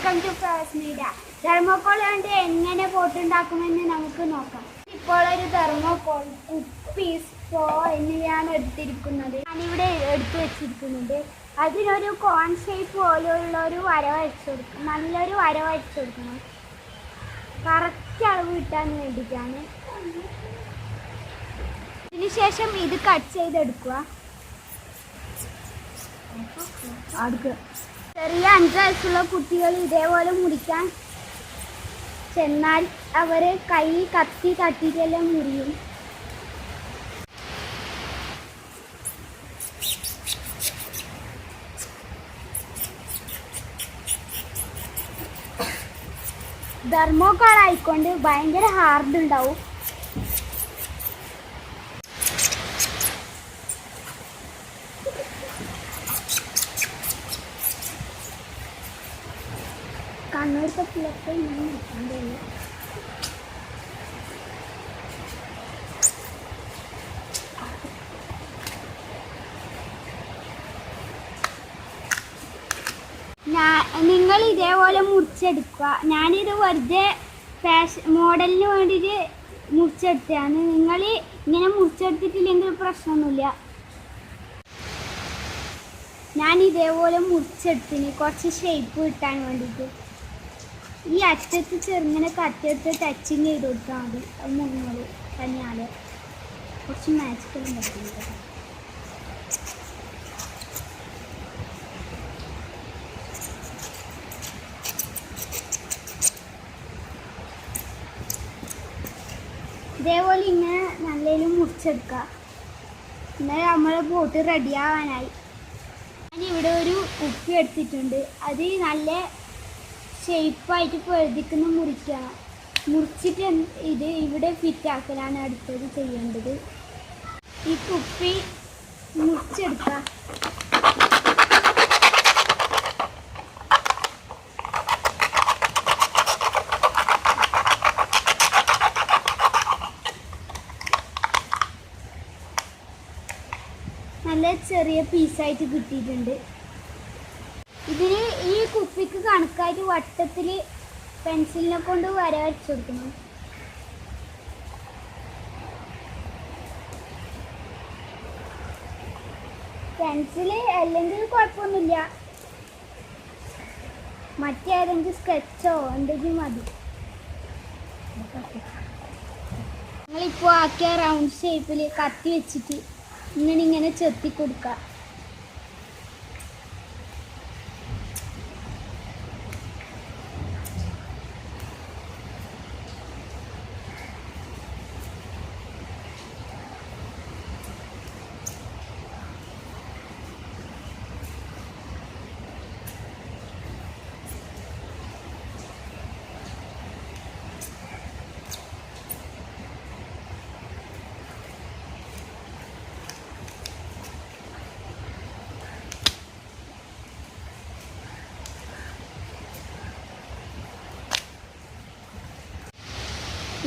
Welcome to Flowers media. Thermocol കൊണ്ട് എങ്ങനെ boat ഉണ്ടാക്കുമെന്ന് നമുക്ക് നോക്കാം. ഇപ്പോൾ ഒരു തെർമോക്കോൾ, കുപ്പി, സ്ട്രോ എന്നിവയാണ് എടുത്തിരിക്കുന്നത്. ഞാനിവിടെ എടുത്തു വെച്ചിരിക്കുന്നുണ്ട്. അതിനൊരു കോൺ ഷേപ്പ് പോലെയുള്ള ഒരു വര വരച്ചു കൊടുക്കണം. നല്ലൊരു വര വരച്ചു കൊടുക്കണം. കറക്റ്റ് അളവ് കിട്ടാൻ വേണ്ടിയിട്ടാണ്. ഇതിനുശേഷം ഇത് കട്ട് ചെയ്തെടുക്കുക. ചെറിയ 5 വയസ്സുള്ള കുട്ടികൾ ഇതേപോലെ മുറിക്കാൻ ചെന്നാൽ അവർ കൈ കത്തി തട്ടിയിട്ടെല്ലാം മുറിയും. തെർമോക്കോൾ ആയിക്കൊണ്ട് ഭയങ്കര ഹാർഡ് ഉണ്ടാവും. കണ്ണൂർ പറ്റിലൊക്കെ ഞാൻ നിൽക്കേണ്ടത്. നിങ്ങൾ ഇതേപോലെ മുറിച്ചെടുക്കുക. ഞാനിത് വെറുതെ മോഡലിന് വേണ്ടിയിട്ട് മുറിച്ചെടുത്തതാണ്. നിങ്ങൾ ഇങ്ങനെ മുറിച്ചെടുത്തിട്ടില്ലെങ്കിൽ പ്രശ്നമൊന്നുമില്ല. ഞാൻ ഇതേപോലെ മുറിച്ചെടുത്തിന് കുറച്ച് ഷേപ്പ് കിട്ടാൻ വേണ്ടിയിട്ട്. ഈ അറ്റത്ത് ചെറുങ്ങനെ കറ്റെടുത്ത് ടച്ചിങ് ചെയ്ത് കൊടുത്താൽ മതി. അത് മുന്നോട്ട് തന്നെയാണ് കുറച്ച് മാജിക്കലും പറ്റുന്നത്. ഇതേപോലെ ഇങ്ങനെ നല്ലതിലും മുറിച്ചെടുക്കുക. എന്നാൽ നമ്മളെ ബോട്ട് റെഡിയാവാനായി. ഞാനിവിടെ ഒരു കുപ്പി എടുത്തിട്ടുണ്ട്. അത് നല്ല ഷേപ്പായിട്ട് പൊഴുതിക്കുന്ന മുറിക്കണം. മുറിച്ചിട്ട് ഇത് ഇവിടെ ഫിറ്റാക്കലാണ് അടുത്തത് ചെയ്യേണ്ടത്. ഈ കുപ്പി മുറിച്ചെടുക്കുക. നല്ല ചെറിയ പീസായിട്ട് കിട്ടിയിട്ടുണ്ട്. ഇതിന് ഈ കുപ്പിക്ക് കണക്കായിട്ട് വട്ടത്തിൽ പെൻസിലിനെ കൊണ്ട് വര വരച്ചു കൊടുക്കണം. പെൻസില് അല്ലെങ്കിൽ കുഴപ്പമൊന്നുമില്ല, മറ്റേതെങ്കിലും സ്കെച്ചോ എന്തെങ്കിലും മതി. ഞങ്ങളിപ്പോൾ ആക്കിയ റൗണ്ട് ഷേപ്പിൽ കത്തി വെച്ചിട്ട് ഇങ്ങനെ ചെത്തി കൊടുക്കുക.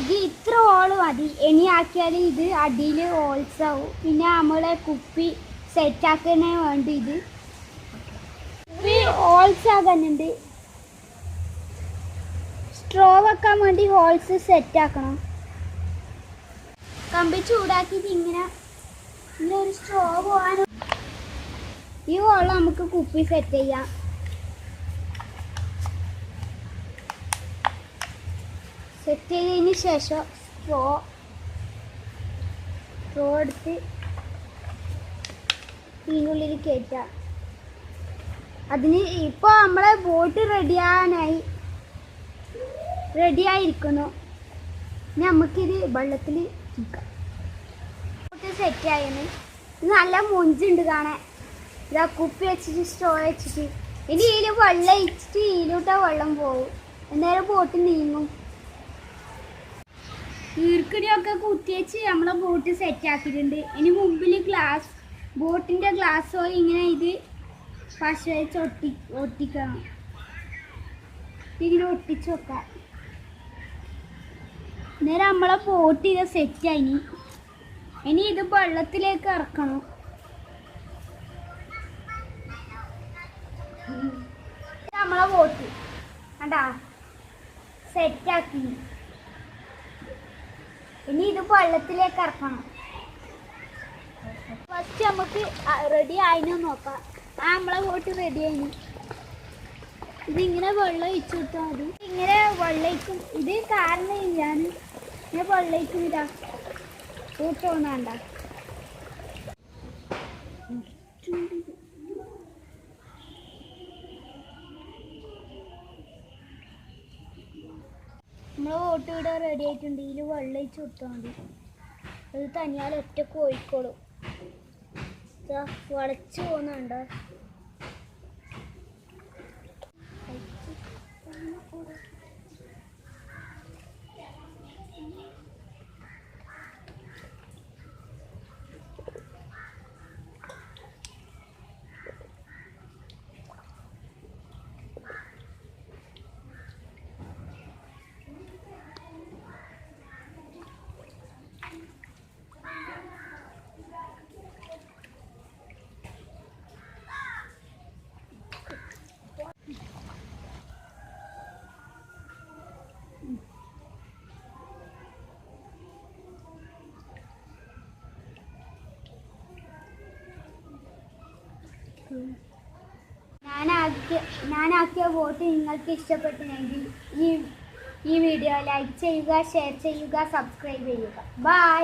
ഇത് ഇത്ര ഹോള് മതി. ഇനി ആക്കിയാൽ ഇത് അടിയിൽ ഹോൾസ് ആവും. പിന്നെ നമ്മളെ കുപ്പി സെറ്റാക്കാൻ വേണ്ടി ഇത് കുപ്പി ഹോൾസ് ആകാനുണ്ട്. സ്ട്രോ വെക്കാൻ വേണ്ടി ഹോൾസ് സെറ്റാക്കണം. കമ്പി ചൂടാക്കിയിട്ട് ഇങ്ങനെ ഒരു സ്ട്രോ പോകാനും ഈ ഹോൾ നമുക്ക് കുപ്പി സെറ്റ് ചെയ്യാം. സെറ്റ് ചെയ്തതിന് ശേഷം സ്ട്രോ എടുത്ത് ഇതിനുള്ളിൽ കയറ്റാം. അതിന് ഇപ്പോൾ നമ്മളെ ബോട്ട് റെഡിയായിരിക്കുന്നു. ഇനി നമുക്കിത് വെള്ളത്തിൽ ചിക്കാം. ബോട്ട് സെറ്റായിരുന്നു. ഇത് നല്ല മൊഞ്ചുണ്ട് കാണാൻ. ഇതാ കുപ്പി വെച്ചിട്ട് സ്ട്രോ വെച്ചിട്ട് ഇനി ഇതിൽ വെള്ളം ഒഴിച്ചിട്ട് ഇതിലോട്ടാ വെള്ളം പോകും. അന്നേരം ബോട്ട് നീങ്ങും. ഈർക്കിടിയൊക്കെ കുത്തിവെച്ച് നമ്മളെ ബോട്ട് സെറ്റാക്കിയിട്ടുണ്ട്. ഇനി മുമ്പിൽ ബോട്ടിൻ്റെ ഗ്ലാസ്സോ ഇങ്ങനെ ഇത് പശ വെച്ച് ഒട്ടിക്കണം. ഇങ്ങനെ ഒട്ടിച്ച് വെക്കാം. അന്നേരം നമ്മളെ ബോട്ട് ഇത് സെറ്റായി. ഇനി ഇത് വെള്ളത്തിലേക്ക് ഇറക്കണം. നമ്മളെ ബോട്ട് കണ്ടാ സെറ്റാക്കി. ഇനി ഇത് വെള്ളത്തിലേക്ക് ഇറക്കണം. ഫസ്റ്റ് നമുക്ക് റെഡി ആയിനോ നോക്കാം. നമ്മളെ വോട്ട് റെഡി ആയിന്. ഇതിങ്ങനെ വെള്ളം ഒഴിച്ചു കൊടുത്താൽ മതി. ഇങ്ങനെ വെള്ളം ഒഴിക്കും. ഇത് കാരണം ഞാൻ വെള്ളം ഒഴിക്കുന്നില്ല. കൂട്ടോന്നാണ്ട നമ്മളെ വോട്ട് ഇവിടെ റെഡി ആയിട്ടുണ്ട്. ഇതിൽ വെള്ളം ഒഴിച്ച് കൊടുത്താൽ മതി. അത് തനിയാൽ ഒറ്റ കോഴിക്കോളും. വളച്ചു പോകുന്നുണ്ടോ? ഞാനാക്കിയ വോട്ട് നിങ്ങൾക്ക് ഇഷ്ടപ്പെട്ടെങ്കിൽ ഈ വീഡിയോ ലൈക്ക് ചെയ്യുക, ഷെയർ ചെയ്യുക, സബ്സ്ക്രൈബ് ചെയ്യുക. ബൈ.